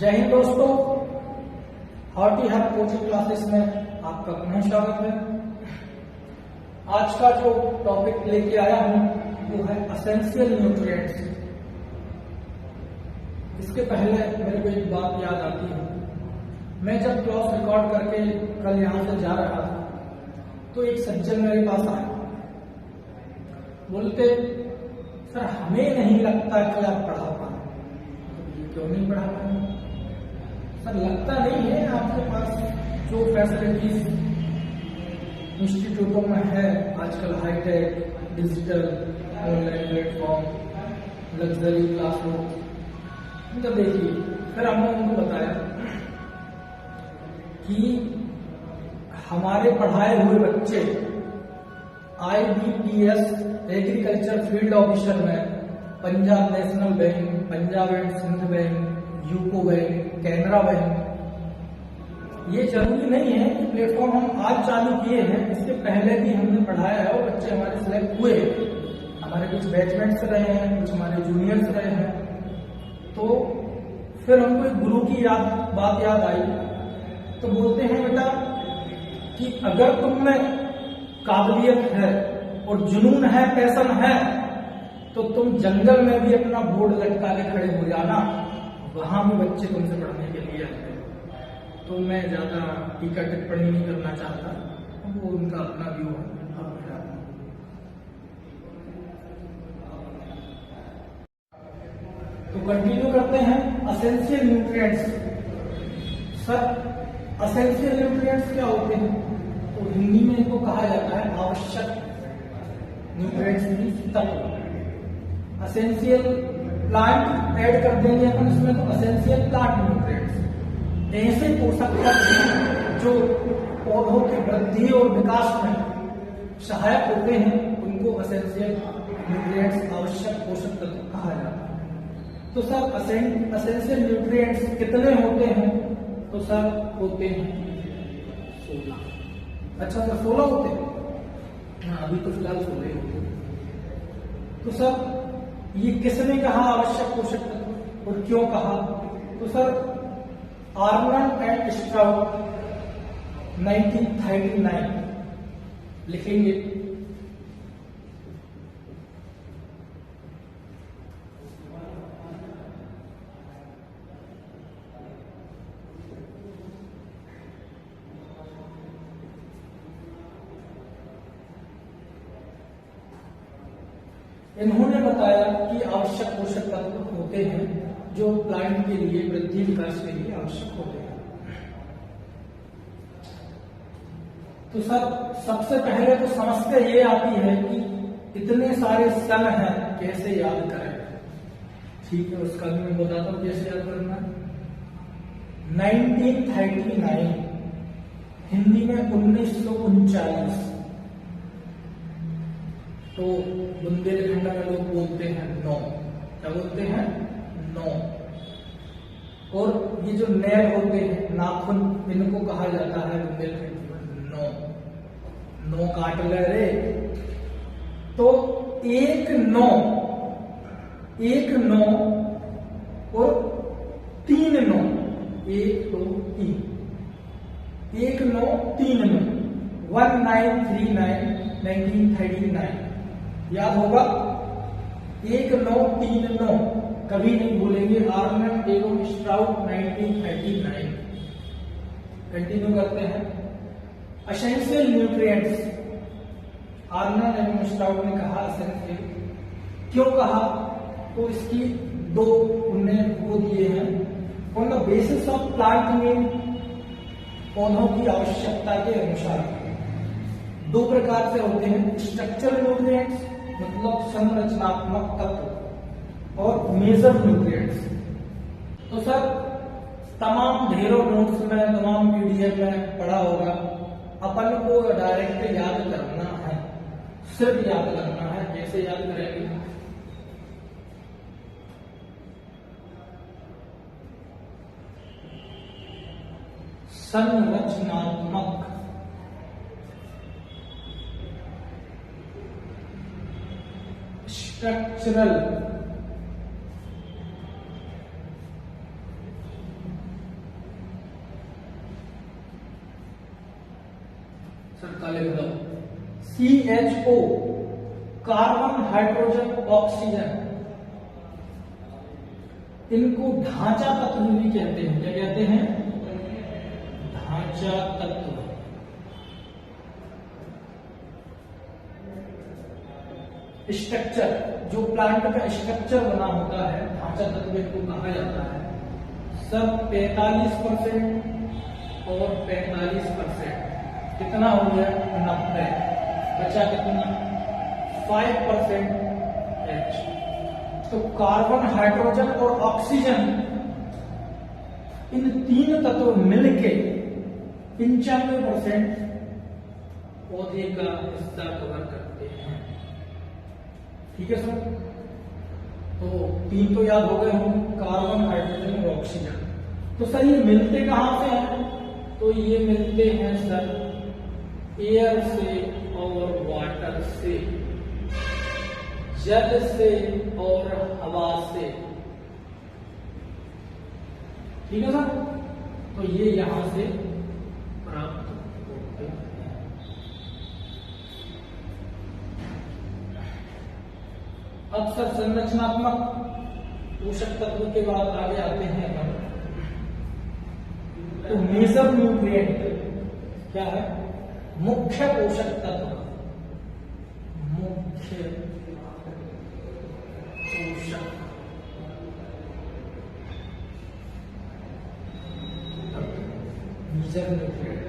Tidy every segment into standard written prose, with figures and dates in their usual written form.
जय हिंद दोस्तों, hearty hub coaching classes में आपका पुनः स्वागत है। आज का जो टॉपिक लेके आया हूं वो है एसेंशियल न्यूट्रिएंट्स। इसके पहले मेरे को एक बात याद आती है। मैं जब क्लास रिकॉर्ड करके कल यहां से जा रहा था तो एक सज्जन मेरे पास आया, बोलते सर हमें नहीं लगता कि आप पढ़ा पाए। क्यों नहीं पढ़ा पाए? सर लगता नहीं है, आपके पास जो फैसिलिटीज इंस्टीट्यूटों में है आजकल, high tech, digital, online platform, luxury classroom, तो देखिए फिर हमने उनको बताया कि हमारे पढ़ाए हुए बच्चे IBPS एग्रीकल्चर फील्ड ऑफिसर में पंजाब नेशनल बैंक, पंजाब एंड सिंध बैंक, यूको बैंक, कैनरा बैंक, ये जरूरी नहीं है कि प्लेटफॉर्म हम आज चालू किए हैं, इसके पहले भी हमने पढ़ाया है और बच्चे हमारे सिलेक्ट हुए। हमारे कुछ बैचमेट्स रहे हैं, कुछ हमारे जूनियर्स रहे हैं। तो फिर हमको एक गुरु की बात याद आई, तो बोलते हैं बेटा कि अगर तुम में काबिलियत है और जुनून है, पैशन है, तो तुम जंगल में भी अपना बोर्ड लटका के खड़े हो जाना, वहां भी बच्चे तुमसे पढ़ने के लिए आते हैं। तो मैं ज्यादा टीका टिप्पणी नहीं करना चाहता, वो उनका अपना व्यू है। तो कंटिन्यू करते हैं। Essential nutrients. Sir essential nutrients क्या होते हैं? तो हिंदी में इनको कहा जाता है आवश्यक न्यूट्रिएंट्स मींस तत्व। एसेंशियल प्लांट ऐड कर देंगे अपन इसमें, तो एसेंशियल प्लांट न्यूट्रिएंट्स ऐसे पोषक तत्व जो पौधों की वृद्धि और विकास में सहायक होते हैं, उनको एसेंशियल न्यूट्रिएंट्स, आवश्यक पोषक तत्व कहा जाता है। तो सर एसेंशियल न्यूट्रिएंट्स कितने होते हैं? तो सर होते हैं 16। अच्छा सर 16 होते हैं? हाँ, अभी तो फिलहाल 16 होते हैं। तो सर ये किसने कहा आवश्यक पोषक तत्व और क्यों कहा? तो सर आर्नल्ड एंड स्ट्राउड 1939 लिखेंगे। इन्होंने बताया कि आवश्यक पोषक तत्व होते हैं जो प्लांट के लिए वृद्धि विकास के लिए आवश्यक होते हैं। तो सर सबसे पहले तो समस्या ये आती है कि इतने सारे सन हैं, कैसे याद करें? ठीक है, उसका भी मैं बताता हूं कैसे याद करना। 1939 हिंदी में 1939। तो बुंदेलखंड में लोग बोलते हैं 9। क्या बोलते हैं? 9। और ये जो नैल होते हैं, नाखून, इनको कहा जाता है बुंदेलखंड में 9। 9 काट ले रे। तो 1 9 और 3 9, 1 2 3, 1 9 3 9, 1939 1939 याद होगा। 1 9 3 9 कभी नहीं भूलेंगे। आर्नल्ड एवं स्ट्राउड 1939। कंटिन्यू करते हैं। एसेंशियल न्यूट्रिएंट्स, आर्नल्ड एवं स्ट्राउड ने कहा एसेंशियल। क्यों कहा? तो इसकी दो उन्होंने वो दिए हैं। On the basis of plant need, पौधों की आवश्यकता के अनुसार। दो प्रकार से होते हैं, स्ट्रक्चरल न्यूट्रिएंट्स मतलब संरचनात्मक तत्व, और मेजर न्यूट्रिएंट्स। तो सर तमाम ढेरों नोट्स में, तमाम PDF में पढ़ा होगा। अपन को डायरेक्ट याद करना है, सिर्फ याद करना है। कैसे याद करेंगे? संरचनात्मक, स्ट्रक्चरल, सरका लिख दो। CHO कार्बन हाइड्रोजन ऑक्सीजन, इनको ढांचा तत्व भी कहते हैं। क्या कहते हैं? ढांचा तत्व। स्ट्रक्चर, जो प्लांट का स्ट्रक्चर बना होता है, ढांचा तत्व को कहा जाता है। सब 45% और 45%, कितना हो गया? 90। बचा कितना? 5% H। तो कार्बन, हाइड्रोजन और ऑक्सीजन, इन तीन तत्व मिलके 95% पौधे का हिस्सा कवर करते हैं। ठीक है सर? तो तीन तो याद हो गए होंगे, कार्बन, हाइड्रोजन और ऑक्सीजन। तो सर ये मिलते कहां से हैं? तो ये मिलते हैं सर एयर से और वाटर से, जल से और हवा से। ठीक है सर? तो ये यहां से प्राप्त होते हैं। अब सर संरचनात्मक पोषक तत्व के बाद आगे आते हैं अपन। तो मेजर न्यूट्रिएंट क्या है? मुख्य पोषक तत्व, मुख्य पोषक तत्व, मेजर न्यूट्रिएंट।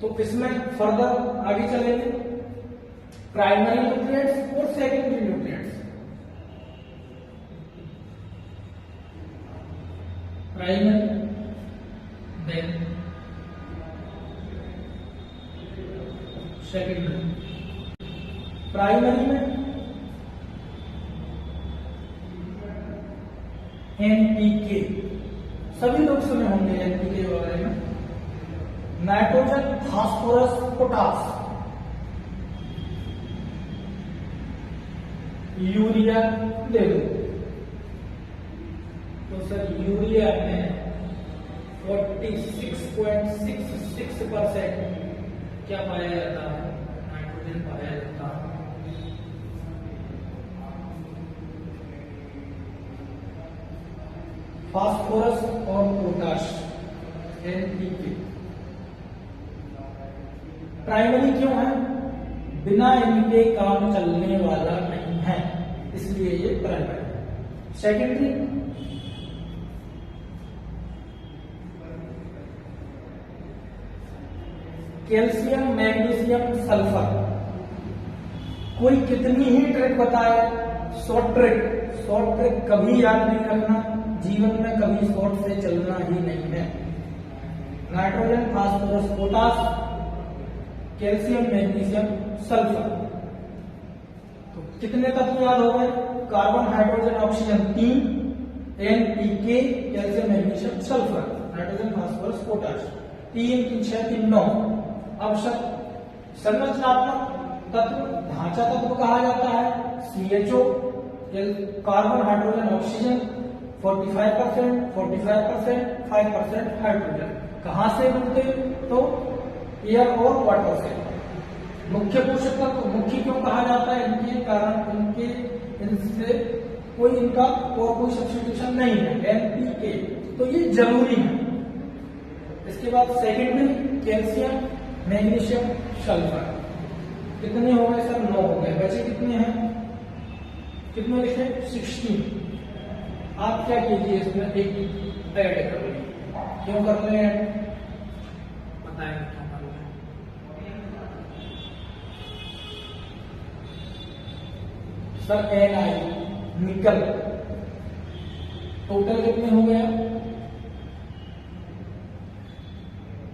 तो इसमें फर्दर आगे चलेंगे, प्राइमरी न्यूट्रिएंट्स और secondary nutrients. Primary, then secondary. Primary में NPK, सभी लोग सुने होंगे NPK के बारे में। Nitrogen, phosphorus, potash. यूरिया ले लो, तो सर यूरिया में 46.66% क्या पाया जाता है? नाइट्रोजन पाया जाता है। फास्फोरस और पोटाश NPK। प्राइमरी क्यों है? बिना इनके काम चलने वाला नहीं है, इसलिए ये primary. Secondary, calcium, magnesium, sulphur. कोई कितनी ही ट्रिक बताए, शॉर्ट ट्रिक कभी याद नहीं रखना, जीवन में कभी शॉर्ट से चलना ही नहीं है। Nitrogen, phosphorus, potash, calcium, magnesium, sulphur. तो कितने तत्व याद हो गए? Carbon, hydrogen, oxygen 3, NPK, calcium, magnesium, sulphur, nitrogen, phosphorus, potash. 3 3 6 3 9। अब संरचनात्मक तत्व, ढांचा तत्व कहा जाता है। CHO, carbon, hydrogen, oxygen 45%, 5% hydrogen. कहां से मिलते? तो एयर और वाटर से। मुख्य पोषक तत्व, मुख्य क्यों कहा जाता है? इनके कारण, इनसे कोई इनका और कोई सब्स्टिट्यूशन नहीं है, NPK। तो ये जरूरी है। इसके बाद सेकेंडरी, कैल्शियम, मैग्नीशियम, सल्फर। कितने हो गए सर? 9 हो गए। बचे कितने हैं? कितने लिखे? 16। आप क्या कीजिए, इसमें एक ऐड कर लीजिए। क्यों कर रहे हैं? बताएंगे क्यों कर रहे हैं। सर Ni, निकल, टोटल कितने हो गए?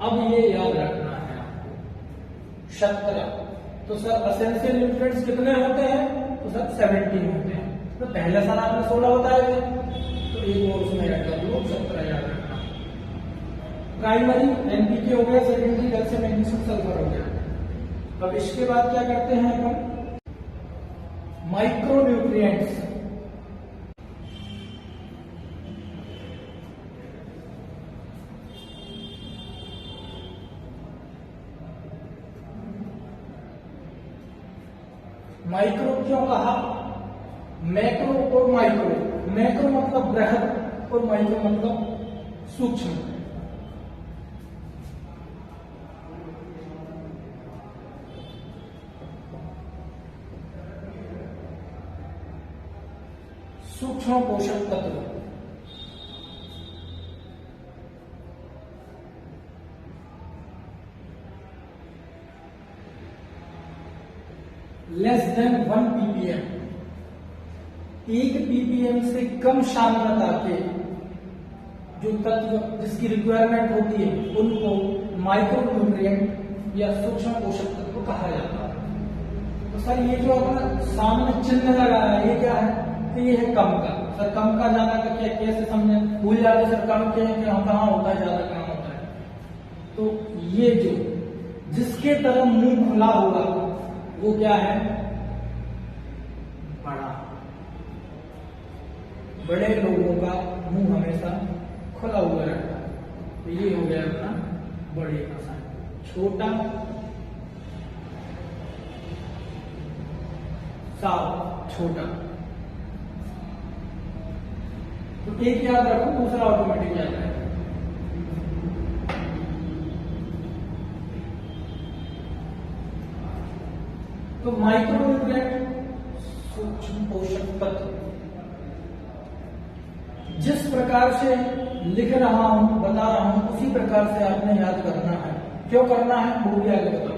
अब ये याद रखना है आपको, 17। तो सर एसेंशियल न्यूट्रिएंट्स कितने होते हैं? तो सर 17 होते हैं। तो पहले साल आपने 16 बताए थे, तो एक और उसमें ऐड कर लो, 17 याद रखना। प्राइमरी NPK हो गया, सेकेंडरी कैल्शियम, मैग्नीशियम, सल्फर हो गया। अब इसके बाद क्या करते हैं अपन? माइक्रोन्यूट्रिएंट्स, माइक्रो क्यों कहा? मैक्रो और माइक्रो, मैक्रो मतलब बृहद और माइक्रो मतलब सूक्ष्म। सूक्ष्म पोषक तत्व, लेस देन 1 ppm, 1 ppm से कम सांद्रता के जो तत्व जिसकी रिक्वायरमेंट होती है उनको माइक्रोन्यूट्रिएंट या सूक्ष्म पोषक तत्व कहा जाता है। तो सर ये जो अपना सामने चिन्ह लगा है ये क्या है? तो ये है कम का। सर कम का ज्यादा का क्या कैसे समझे? भूल जाते सर कम क्या है, कि कहाँ होता है, ज्यादा कहाँ होता है। तो ये जो जिसके तरफ मुंह खुला होगा वो क्या है? बड़ा। बड़े लोगों का मुंह हमेशा खुला हुआ रहता है, तो ये हो गया अपना बड़े का साइन। छोटा साफ छोटा, तो एक याद रखो, दूसरा ऑटोमेटिक याद रहेगा। तो माइक्रोन्यूट्रिएंट सूक्ष्म पोषक तत्व जिस प्रकार से लिख रहा हूं, बता रहा हूं, उसी प्रकार से आपने याद करना है। क्यों करना है वो भी आगे बताऊंगा।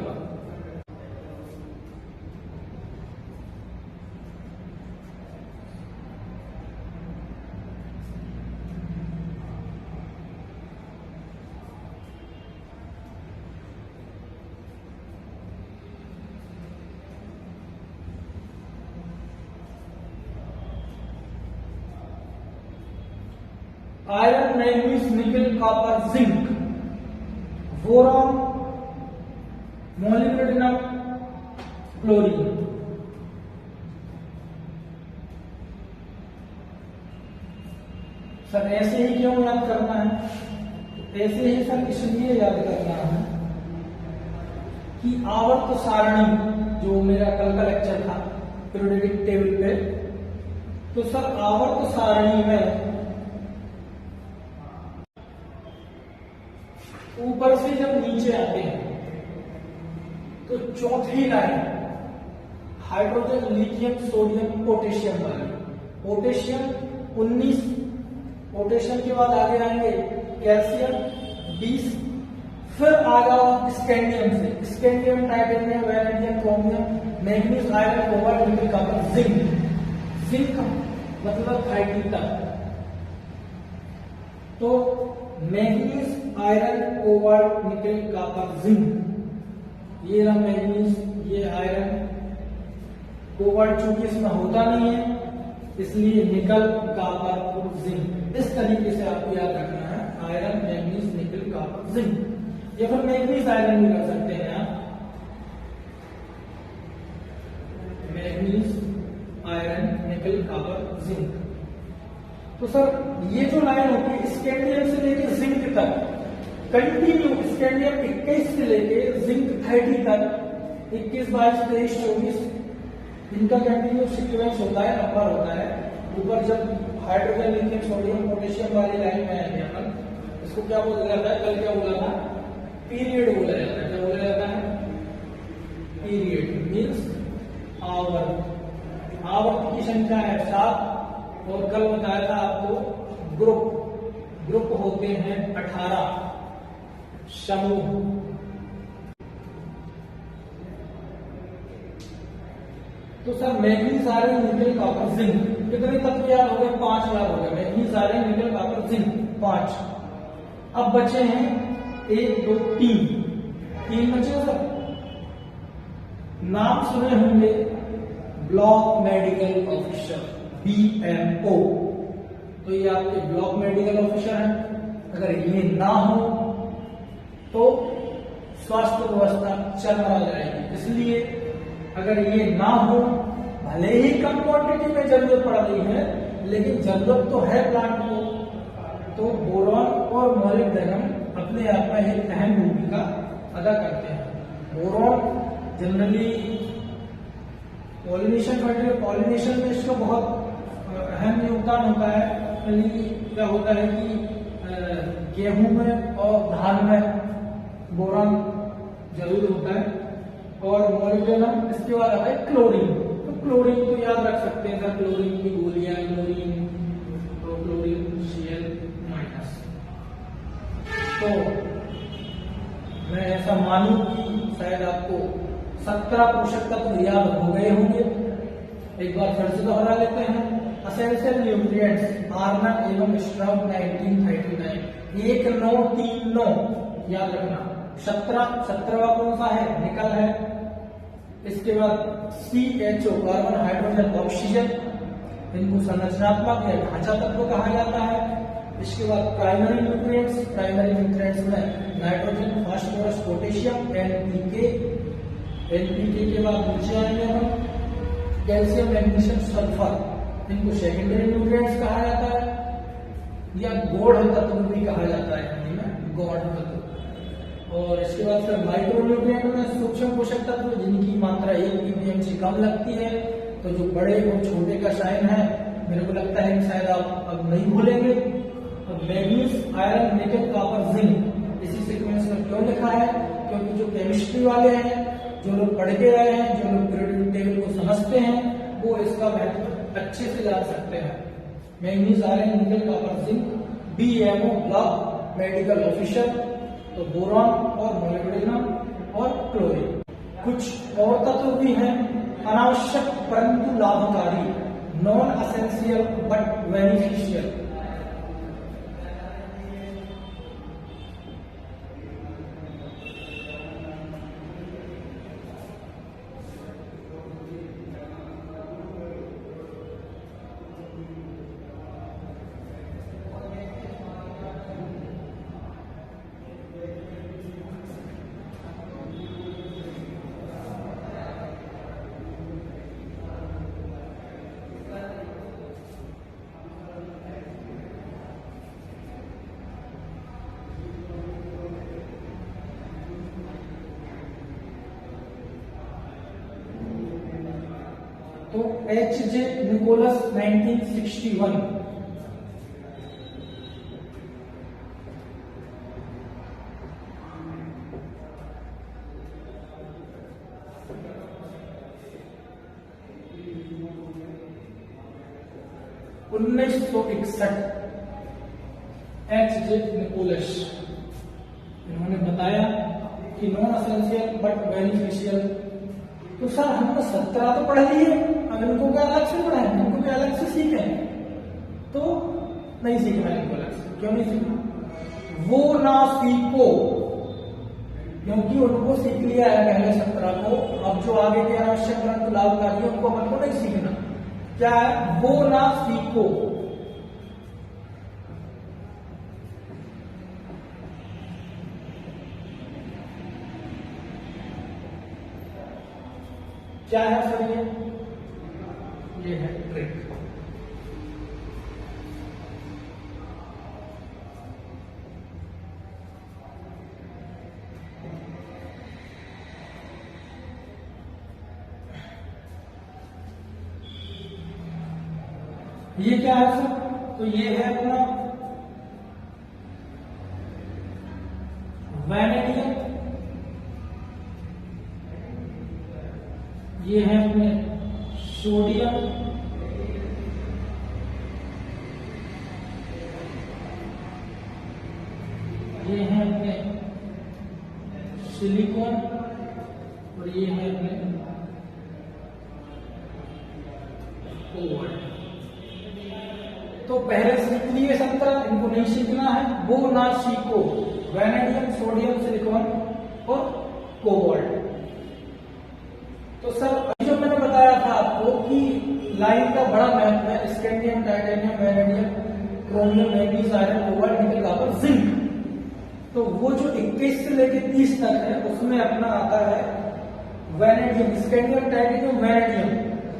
आयरन, मैंगनीज, निकल, copper, zinc, boron, molybdenum, chlorine. Sir ऐसे ही क्यों याद करना है? ऐसे ही सर इसलिए याद करना है कि आवर्त सारणी जो मेरा कल का लेक्चर था पीरियोडिक टेबल पे, तो सर आवर्त सारणी में ऊपर से जब नीचे आते हैं तो चौथी line hydrogen, lithium, sodium, potassium वाली। पोटेशियम 19, पोटेशियम के बाद आगे आएंगे कैल्शियम 20, फिर आगा स्कैंडियम से scandium, titanium, vanadium, chromium, manganese, iron, cobalt, निकल, कॉपर, जिंक। जिंक मतलब हाइड्रोजन। तो मैंगनीज, आयरन, कोबाल्ट, निकल, कॉपर, जिंक। ये रहा मैंगनीज, ये आयरन, कोबाल्ट चूंकि इसमें होता नहीं है इसलिए निकल, कॉपर और जिंक। इस तरीके से आपको याद रखना है, आयरन, मैंगनीज, निकल, कॉपर, जिंक। या फिर मैंगनीज आयरन भी कर सकते हैं आप, मैंगनीज, आयरन, निकल, कॉपर, जिंक। तो सर ये जो लाइन होती है स्कैंडियम से लेकर जिंक तक कंटिन्यू, स्कैंडियम 21 से लेकर जिंक 30 तक, 21, 22, 23, 24 इनका कंटिन्यू सीक्वेंस होता है, नंबर होता है। ऊपर जब हाइड्रोजन, लिथियम, सोडियम, पोटेशियम वाली लाइन में आएंगे अपन, इसको क्या बोला जाता है? कल क्या बोला था? पीरियड बोला जाता है। क्या बोला जाता है? पीरियड मीन्स आवर्त। आवर्त की संख्या है 7, और कल बताया था आपको ग्रुप होते हैं 18 समूह। तो सर मैंगनीज, आयरन, निकल, कॉपर, जिंक कितने तत्व याद हो गए? 5 याद हो गए। मैंगनीज, आयरन, निकल, कॉपर, जिंक 5। अब बचे हैं 1, 2, 3 बचे सर। नाम सुने होंगे, ब्लॉक मेडिकल ऑफिसर BMO। तो ये आपके ब्लॉक मेडिकल ऑफिसर हैं। अगर ये ना हो तो स्वास्थ्य व्यवस्था चरमरा जाएगी। इसलिए अगर ये ना हो भाई भले ही कम क्वांटिटी में जरूरत पड़ रही है, लेकिन जरूरत तो है प्लांट को। तो बोरॉन और मोलिब्डेनम अपने आप में एक अहम भूमिका अदा करते हैं। बोरॉन जनरली पॉलिनेशन में इसका बहुत अहम योगदान होता है। क्या होता है कि गेहूं में और धान में बोरॉन जरूर होता है। और मोलिब्डेनम इसके बाद आता है क्लोरीन। तो क्लोरीन को याद रख सकते हैं सर, क्लोरीन की गोलियां, क्लोरीन, तो क्लोरीन Cl-। तो मैं ऐसा मानूं कि शायद आपको 17 पोषक तत्व याद हो गए होंगे। एक बार फिर से दोहरा लेते हैं। एसेंशियल न्यूट्रिएंट्स आर्नट एवं स्ट्राउड 1939, 1939 याद रखना। 17वां कौन सा है? निकल है। इसके बाद CHO कार्बन हाइड्रोजन ऑक्सीजन, इनको संरचनात्मक या ढांचा तत्व कहा जाता है। इसके बाद प्राइमरी न्यूट्रिएंट्स में नाइट्रोजन, फास्फोरस, पोटेशियम, एनपीके के बाद नीचे आएंगे हम कैल्शियम, मैग्नीशियम, सल्फर, इनको सेकेंडरी न्यूट्रिएंट्स कहा जाता है या गौड़ तत्व भी कहा जाता है हिंदी में, गौड़ तत्व। और इसके बाद फिर माइक्रो न्यूट्रिएंट में सूक्ष्म पोषक तत्व जिनकी मात्रा 1 ppm से कम लगती है। तो जो बड़े और छोटे का साइन है, मेरे को लगता है कि शायद आप अब नहीं भूलेंगे। Manganese, iron, nickel, copper, zinc इसी सीक्वेंस में क्यों लिखा है? क्योंकि जो केमिस्ट्री वाले हैं, जो लोग पढ़ के आए हैं, जो लोग पीरियोडिक टेबल को समझते हैं, वो इसका महत्व अच्छे से जान सकते हैं। Manganese, iron, nickel, copper, zinc, BMO block medical officer. तो बोरॉन और मोलिब्डेनम और क्लोरीन। कुछ और तत्व भी हैं अनावश्यक परंतु लाभकारी, नॉन एसेंशियल बट बेनिफिशियल। तो H.J. Nicholas 1961, H.J. निकोलस, इन्होंने बताया कि नॉन एसेंशियल बट बेनिफिशियल। तो सर हमने 17 तो पढ़ लिए, अब इनको क्या अलग से पढ़ा है? इनको क्या अलग से सीखे? तो नहीं सीखना इनको अलग से। क्यों नहीं सीखना? वो ना सीखो, क्योंकि उनको सीख लिया है पहले 17 को। अब जो आगे के आवश्यक ग्रंथ लाभकारी है उनको हमको नहीं सीखना। क्या है? वो ना सीखो। क्या है सर? ये है ट्रिक। ये क्या है सर? तो ये है अपना वैनेडियम, ये है अपने सोडियम, ये है अपने सिलिकॉन और ये है अपने कोबाल्ट। तो पहले सीख लिए 17, इनको नहीं सीखना है। वो ना सीखो, वैनेडियम, सोडियम, सिलिकॉन और कोबाल्ट। तो सर अभी जो मैंने बताया था आपको कि लाइन का बड़ा महत्व है, scandium, titanium, vanadium, chromium, manganese, iron, cobalt, nickel, copper, zinc. तो वो जो 21 से लेकर 30 तक है उसमें अपना आता है vanadium, scandium, titanium, vanadium.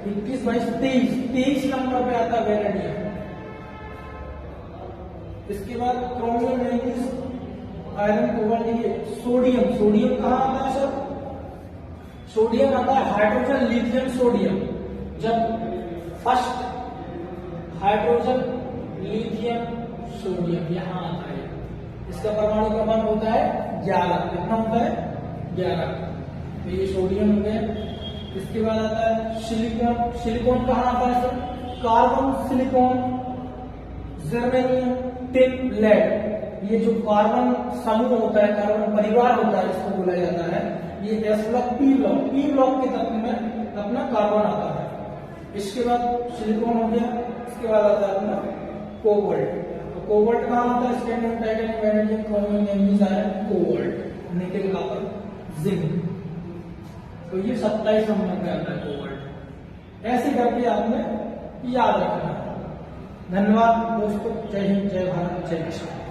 21 22 23 number पे आता है वेनेडियम। इसके बाद क्रोमियम, मैंगनीज, आयरन, कोबाल्ट, ये सोडियम। सोडियम कहाँ आता है सर? सोडियम आता है हाइड्रोजन लिथियम सोडियम। जब फर्स्ट हाइड्रोजन लिथियम सोडियम यहाँ आता है, इसका परमाणु क्रमांक होता है 11। कितना होता है? 11। तो ये सोडियम हो गया। इसके बाद आता है सिलिकॉन। सिलिकॉन कहाँ आता है sir? Carbon, silicon, germanium, tin, lead. ये जो कार्बन समूह होता है, कार्बन परिवार होता है, इसको बोला जाता है। ये एस ब्लॉक, पी ब्लॉक के तत्व में अपना कार्बन आता है। इसके बाद सिलिकॉन हो गया। इसके बाद आता है अपना कोबाल्ट। तो कोबाल्ट कहाँ आता है? Scandium, titanium, vanadium, chromium, manganese, iron, cobalt, nickel, copper, zinc. तो ये 27 नंबर पे आता है कोबाल्ट। ऐसे करके आपने याद रखना है। धन्यवाद दोस्तों। जय हिंद, जय भारत, जय किसान।